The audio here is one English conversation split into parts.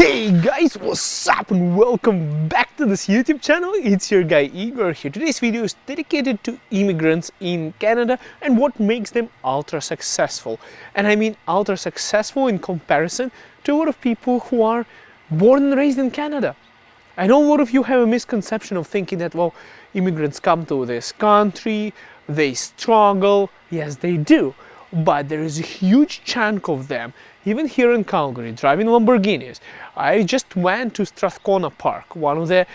Hey guys, what's up and welcome back to this YouTube channel. It's your guy Igor here. Today's video is dedicated to immigrants in Canada and what makes them ultra successful. And I mean ultra successful in comparison to a lot of people who are born and raised in Canada. I know a lot of you have a misconception of thinking that, well, immigrants come to this country, they struggle. Yes, they do. But there is a huge chunk of them, even here in Calgary, driving Lamborghinis. I just went to Strathcona Park, one of the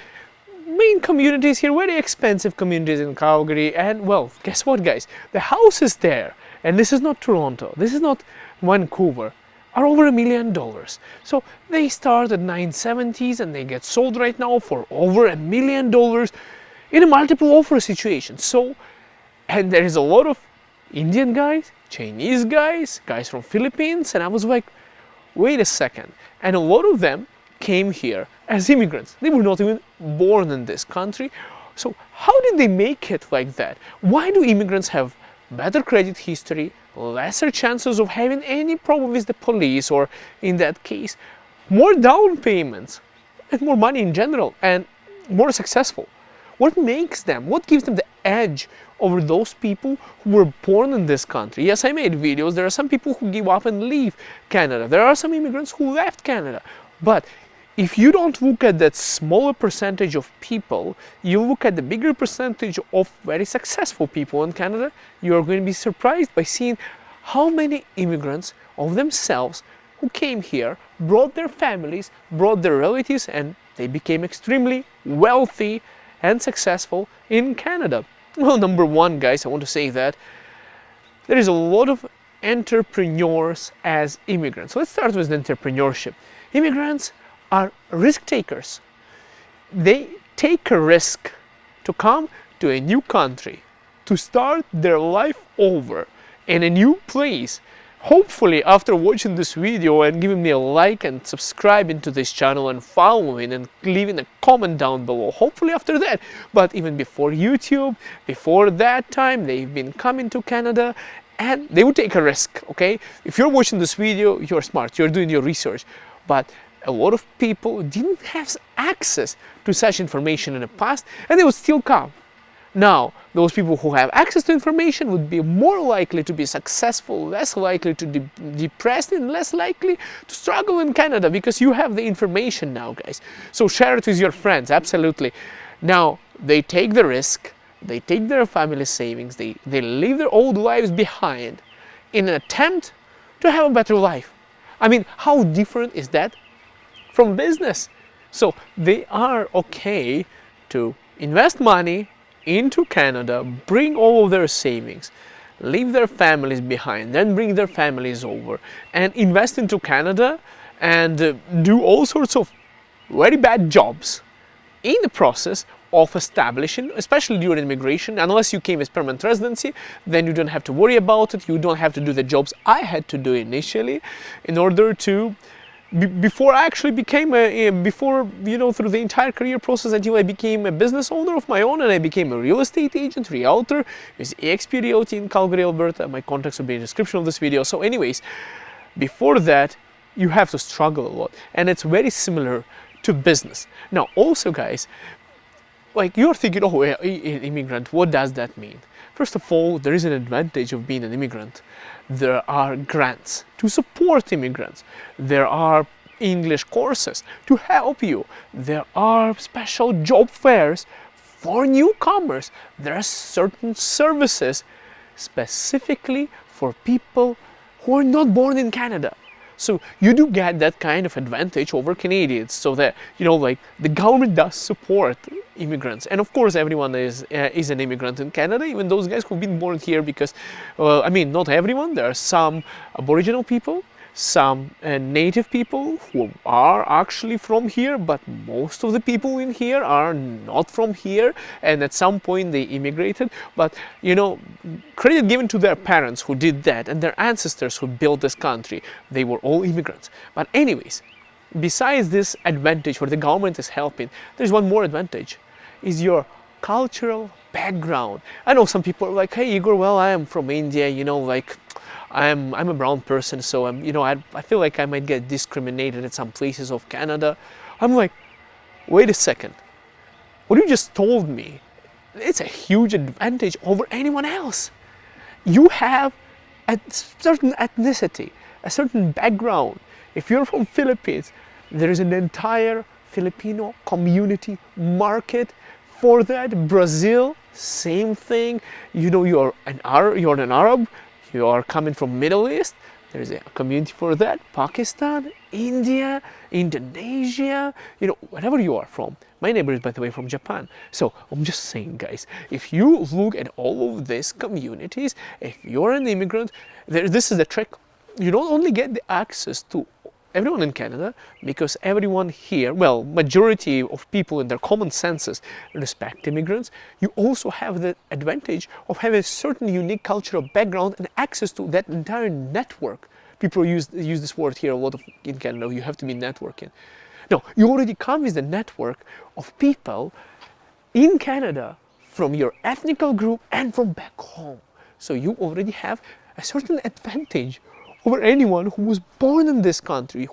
main communities here, very expensive communities in Calgary. And well, guess what, guys? The houses there, and this is not Toronto, this is not Vancouver, are over $1 million. So they start at 970s and they get sold right now for over $1 million in a multiple offer situation. So, and there is a lot of Indian guys, Chinese guys, guys from Philippines, and I was like, wait a second. And a lot of them came here as immigrants. They were not even born in this country. So how did they make it like that? Why do immigrants have better credit history, lesser chances of having any problem with the police, or in that case, more down payments and more money in general, and more successful? What makes them, what gives them the edge over those people who were born in this country? Yes, I made videos. There are some people who give up and leave Canada. There are some immigrants who left Canada. But if you don't look at that smaller percentage of people, you look at the bigger percentage of very successful people in Canada, you are going to be surprised by seeing how many immigrants of themselves who came here, brought their families, brought their relatives, and they became extremely wealthy and successful in Canada. Well, number one, guys, I want to say that there is a lot of entrepreneurs as immigrants. So let's start with entrepreneurship. Immigrants are risk takers. They take a risk to come to a new country, to start their life over in a new place. Hopefully, after watching this video and giving me a like and subscribing to this channel and following and leaving a comment down below, hopefully after that, but even before YouTube, before that time, they've been coming to Canada and they would take a risk, okay? If you're watching this video, you're smart, you're doing your research, but a lot of people didn't have access to such information in the past and they would still come. Now, those people who have access to information would be more likely to be successful, less likely to be depressed, and less likely to struggle in Canada because you have the information now, guys. So share it with your friends, absolutely. Now, they take the risk, they take their family savings, they leave their old lives behind in an attempt to have a better life. I mean, how different is that from business? So they are okay to invest money into Canada, bring all of their savings, leave their families behind, then bring their families over and invest into Canada and do all sorts of very bad jobs in the process of establishing, especially during immigration. Unless you came as permanent residency, then you don't have to worry about it. You don't have to do the jobs I had to do initially in order to before I actually became through the entire career process until I became a business owner of my own and I became a real estate agent, realtor with eXp Realty in Calgary, Alberta. My contacts will be in the description of this video. So anyways, before that, you have to struggle a lot, and it's very similar to business. Now also, guys, like you're thinking, oh, immigrant, what does that mean? First of all, there is an advantage of being an immigrant. There are grants to support immigrants. There are English courses to help you. There are special job fairs for newcomers. There are certain services specifically for people who are not born in Canada. So you do get that kind of advantage over Canadians, so that, like the government does support immigrants. And of course, everyone is an immigrant in Canada, even those guys who've been born here because, I mean, not everyone. There are some Aboriginal people, some native people who are actually from here, but most of the people in here are not from here, and at some point they immigrated. But credit given to their parents who did that and their ancestors who built this country. They were all immigrants. But anyways, besides this advantage where the government is helping, there's one more advantage, is your cultural background. I know some people are like, hey Igor, well, I am from India, I'm a brown person, so I feel like I might get discriminated at some places of Canada. I'm like, wait a second, what you just told me, it's a huge advantage over anyone else. You have a certain ethnicity, a certain background. If you're from Philippines, there is an entire Filipino community market for that. Brazil, same thing. You're an Arab, you are coming from Middle East, there's a community for that. Pakistan, India, Indonesia, wherever you are from. My neighbor is, by the way, from Japan. So I'm just saying, guys, if you look at all of these communities, if you're an immigrant, this is the trick. You don't only get the access to everyone in Canada, because everyone here, well, majority of people in their common senses respect immigrants. You also have the advantage of having a certain unique cultural background and access to that entire network. People use this word here a lot in Canada. You have to be networking. No, you already come with the network of people in Canada from your ethnic group and from back home. So you already have a certain advantage over anyone who was born in this country,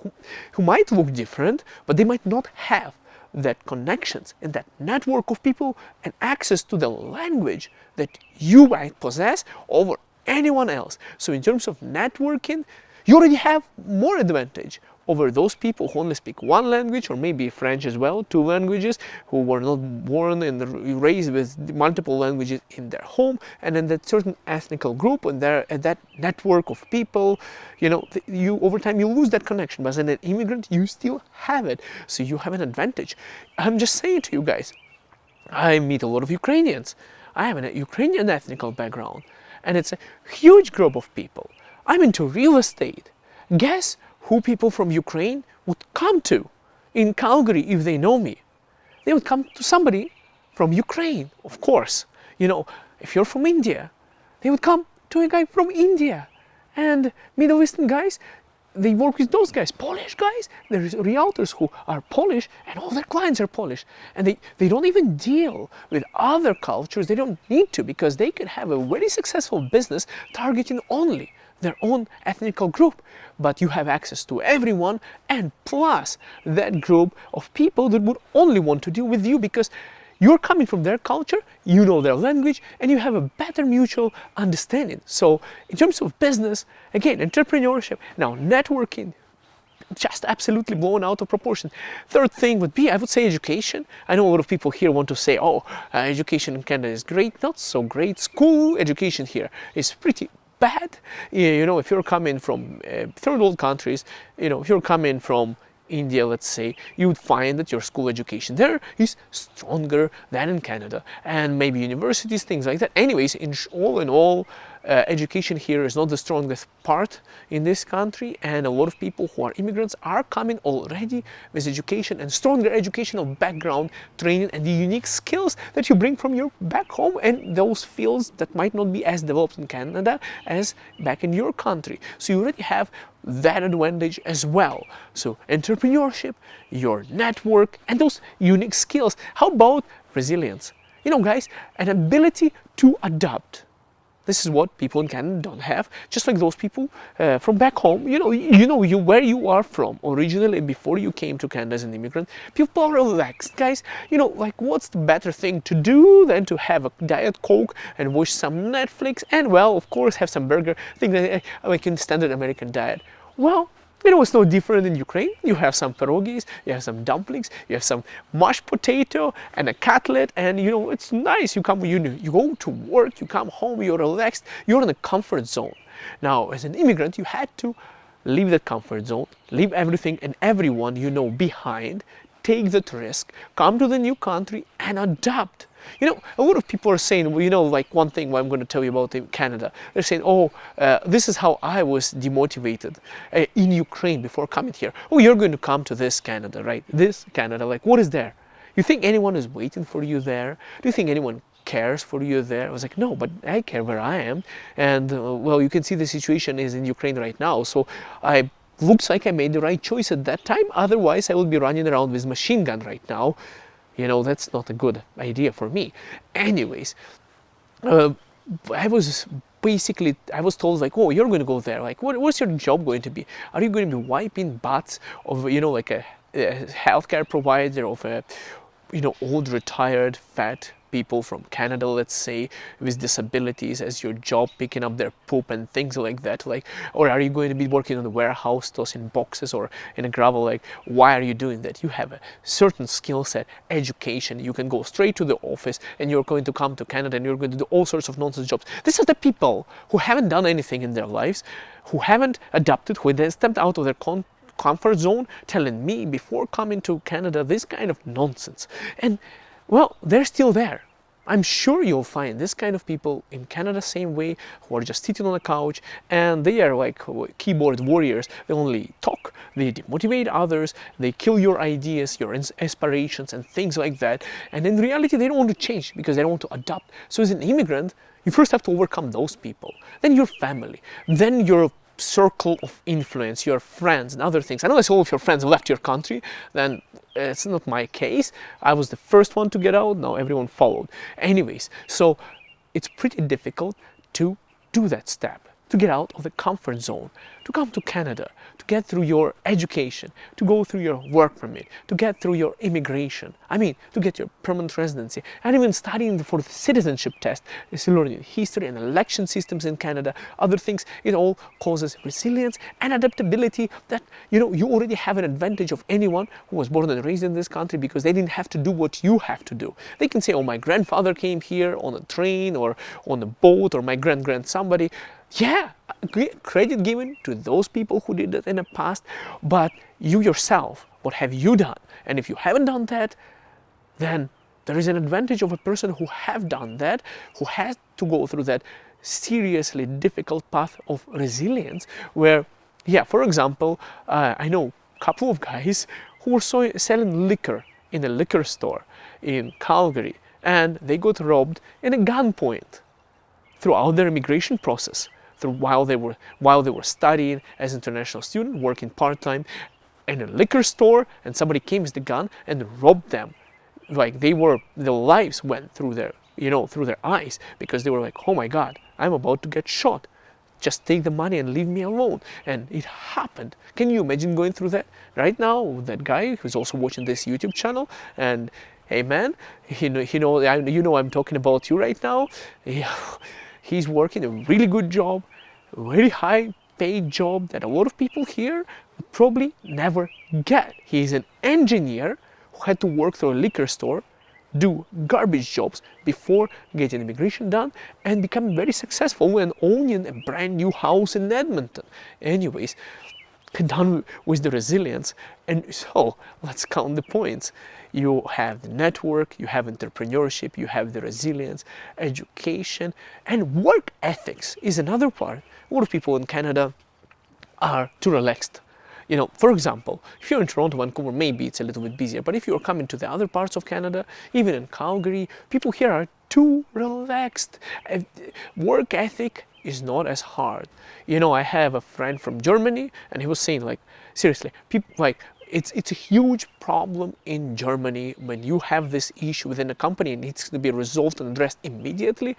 who might look different, but they might not have that connections and that network of people and access to the language that you might possess over anyone else. So in terms of networking, you already have more advantage over those people who only speak one language, or maybe French as well, two languages, who were not born and raised with multiple languages in their home, and in that certain ethnic group and that network of people, over time you lose that connection. But as an immigrant, you still have it, so you have an advantage. I'm just saying to you guys, I meet a lot of Ukrainians. I have a Ukrainian ethnic background, and it's a huge group of people. I'm into real estate. Guess who people from Ukraine would come to in Calgary if they know me? They would come to somebody from Ukraine, of course. If you're from India, they would come to a guy from India. And Middle Eastern guys, they work with those guys. Polish guys, there's realtors who are Polish and all their clients are Polish. And they don't even deal with other cultures. They don't need to, because they can have a very successful business targeting only their own ethnic group. But you have access to everyone, and plus that group of people that would only want to deal with you because you're coming from their culture, you know their language, and you have a better mutual understanding. So in terms of business, again, entrepreneurship, now networking, just absolutely blown out of proportion. Third thing would be, I would say, education. I know a lot of people here want to say, education in Canada is great. Not so great. School education here is pretty bad. If you're coming from third world countries, if you're coming from India, let's say, you would find that your school education there is stronger than in Canada, and maybe universities, things like that. Anyways, all in all, education here is not the strongest part in this country, and a lot of people who are immigrants are coming already with education and stronger educational background, training, and the unique skills that you bring from your back home, and those fields that might not be as developed in Canada as back in your country. So you already have that advantage as well. So entrepreneurship, your network, and those unique skills. How about resilience? Guys, an ability to adapt. This is what people in Canada don't have, just like those people from back home. Where you are from originally before you came to Canada as an immigrant. People are relaxed, guys. What's the better thing to do than to have a Diet Coke and watch some Netflix and, well, of course, have some burger, things like in standard American diet. Well, it's no different in Ukraine. You have some pierogies, you have some dumplings, you have some mashed potato and a cutlet, and it's nice. You go to work, you come home, you're relaxed, you're in a comfort zone. Now, as an immigrant, you had to leave that comfort zone, leave everything and everyone behind, take that risk, come to the new country and adapt. A lot of people are saying, one thing I'm going to tell you about Canada. They're saying, this is how I was demotivated in Ukraine before coming here. You're going to come to this Canada, right? This Canada, what is there? You think anyone is waiting for you there? Do you think anyone cares for you there? I was like, no, but I care where I am. And, well, you can see the situation is in Ukraine right now. So looks like I made the right choice at that time. Otherwise, I would be running around with machine gun right now. That's not a good idea for me. Anyways, I was basically I was told like, oh, you're going to go there, like what's your job going to be? Are you going to be wiping butts of, you know, like a healthcare provider of a, you know, old retired fat people from Canada, let's say, with disabilities as your job, picking up their poop and things like that? Like, or are you going to be working on the warehouse, tossing boxes or in a gravel? Like, why are you doing that? You have a certain skill set, education, you can go straight to the office and you're going to come to Canada and you're going to do all sorts of nonsense jobs. These are the people who haven't done anything in their lives, who haven't adapted, who then stepped out of their comfort zone, telling me before coming to Canada this kind of nonsense. And well, they're still there. I'm sure you'll find this kind of people in Canada same way, who are just sitting on a couch and they are like keyboard warriors. They only talk, they demotivate others, they kill your ideas, your aspirations and things like that. And in reality, they don't want to change because they don't want to adapt. So as an immigrant, you first have to overcome those people, then your family, then your circle of influence, your friends and other things. Unless all of your friends left your country, then it's not my case. I was the first one to get out, now everyone followed. Anyways, so it's pretty difficult to do that step, to get out of the comfort zone, to come to Canada, to get through your education, to go through your work permit, to get through your immigration, I mean, to get your permanent residency, and even studying for the citizenship test, learning history and election systems in Canada, other things. It all causes resilience and adaptability that, you know, you already have an advantage of anyone who was born and raised in this country, because they didn't have to do what you have to do. They can say, oh, my grandfather came here on a train or on a boat, or my grand somebody. Yeah, credit given to those people who did that in the past, but you yourself, what have you done? And if you haven't done that, then there is an advantage of a person who have done that, who has to go through that seriously difficult path of resilience, where, yeah, for example, I know a couple of guys who were selling liquor in a liquor store in Calgary, and they got robbed in a gunpoint throughout their immigration process, while they were studying as international student, working part-time in a liquor store, and somebody came with the gun and robbed them. Like, their lives went through their, you know, through their eyes, because they were like, oh my God, I'm about to get shot. Just take the money and leave me alone. And it happened. Can you imagine going through that? Right now, that guy who's also watching this YouTube channel, and hey man, you know I'm talking about you right now. Yeah, he's working a really good job, a really high paid job that a lot of people here would probably never get. He's an engineer who had to work through a liquor store, do garbage jobs before getting immigration done, and become very successful and owning a brand new house in Edmonton. Anyways, done with the resilience. And so let's count the points. You have the network, you have entrepreneurship, you have the resilience, education, and work ethics is another part. A lot of people in Canada are too relaxed. You know, for example, if you're in Toronto, Vancouver, maybe it's a little bit busier, but if you're coming to the other parts of Canada, even in Calgary, people here are too relaxed. Work ethic is not as hard. You know, I have a friend from Germany, and he was saying, like, seriously, people, like, it's a huge problem in Germany when you have this issue within a company and it needs to be resolved and addressed immediately.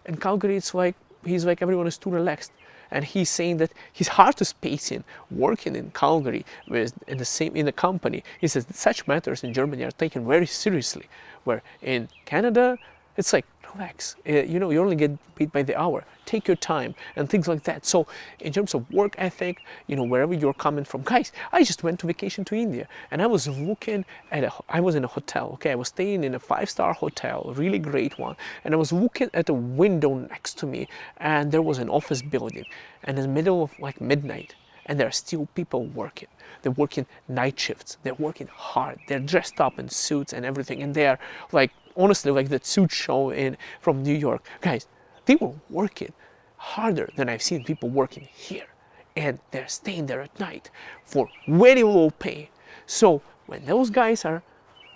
In Calgary, it's like, he's like, everyone is too relaxed. And he's saying that he's hard to space in working in Calgary in the company. He says that such matters in Germany are taken very seriously, where in Canada it's like, relax, you know, you only get paid by the hour, take your time and things like that. So in terms of work ethic, you know, wherever you're coming from, guys, I just went to vacation to India, and I was looking at I was in a hotel, okay, I was staying in a 5-star hotel, a really great one, and I was looking at a window next to me, and there was an office building, and in the middle of like midnight, and there are still people working. They're working night shifts, they're working hard, they're dressed up in suits and everything, and they're like, honestly, like that suit show from New York. Guys, they were working harder than I've seen people working here. And they're staying there at night for very low pay. So when those guys are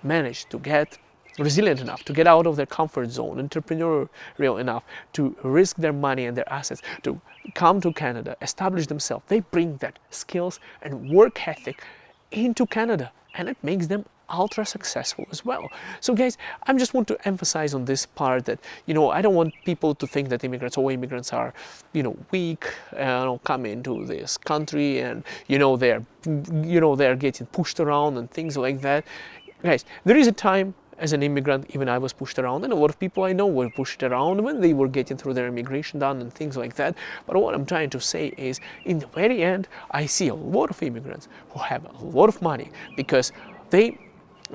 managed to get resilient enough to get out of their comfort zone, entrepreneurial enough to risk their money and their assets, to come to Canada, establish themselves, they bring that skills and work ethic into Canada, and it makes them ultra successful as well. So guys, I just want to emphasize on this part that, you know, I don't want people to think that immigrants are, you know, weak, come into this country and, they're getting pushed around and things like that. Guys, there is a time as an immigrant, even I was pushed around, and a lot of people I know were pushed around when they were getting through their immigration done and things like that. But what I'm trying to say is, in the very end, I see a lot of immigrants who have a lot of money because they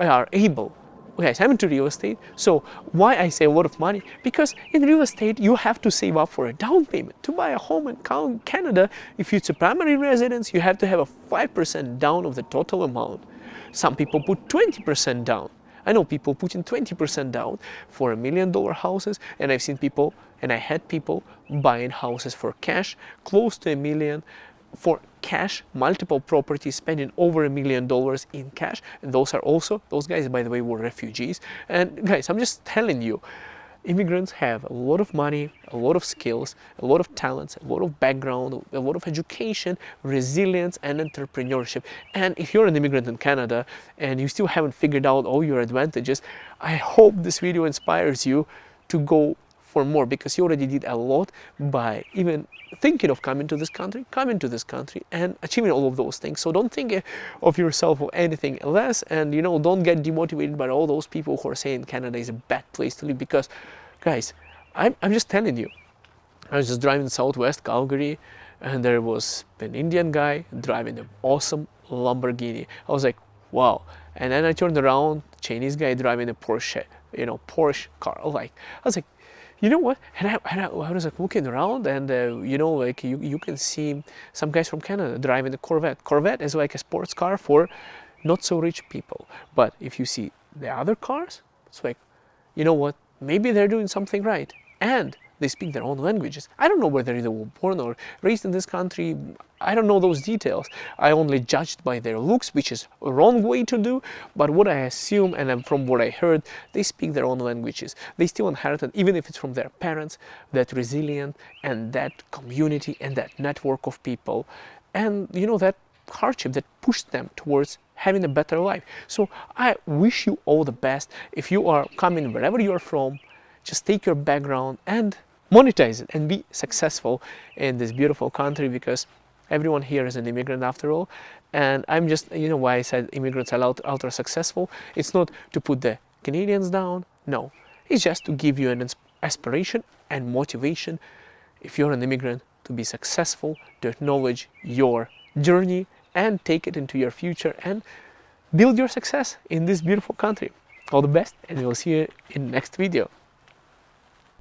are able. Guys, I'm into real estate, so why I say a lot of money? Because in real estate, you have to save up for a down payment. To buy a home in Canada, if it's a primary residence, you have to have a 5% down of the total amount. Some people put 20% down. I know people putting 20% down for $1 million houses, and I've seen people, and I had people buying houses for cash, close to $1 million for cash, multiple properties, spending over $1 million in cash. And those guys, by the way, were refugees. And guys, I'm just telling you, immigrants have a lot of money, a lot of skills, a lot of talents, a lot of background, a lot of education, resilience, and entrepreneurship. And if you're an immigrant in Canada and you still haven't figured out all your advantages, I hope this video inspires you to go for more, because you already did a lot by even thinking of coming to this country, and achieving all of those things. So don't think of yourself or anything less, and don't get demotivated by all those people who are saying Canada is a bad place to live, because guys, I'm just telling you, I was just driving southwest Calgary, and there was an Indian guy driving an awesome Lamborghini. I was like, wow. And then I turned around, Chinese guy driving a Porsche, Porsche car. I was like, you know what? And I was like looking around, and you can see some guys from Canada driving a Corvette. Corvette is like a sports car for not so rich people. But if you see the other cars, it's like, you know what? Maybe they're doing something right, and they speak their own languages. I don't know whether they were born or raised in this country. I don't know those details. I only judged by their looks, which is a wrong way to do. But what I assume, and from what I heard, they speak their own languages. They still inherited, even if it's from their parents, that resilience and that community and that network of people, and that hardship that pushed them towards having a better life. So I wish you all the best. If you are coming wherever you are from, just take your background and monetize it and be successful in this beautiful country, because everyone here is an immigrant after all. And I'm just, why I said immigrants are ultra successful. It's not to put the Canadians down. No, it's just to give you an aspiration and motivation, if you're an immigrant, to be successful, to acknowledge your journey and take it into your future and build your success in this beautiful country. All the best, and we'll see you in the next video.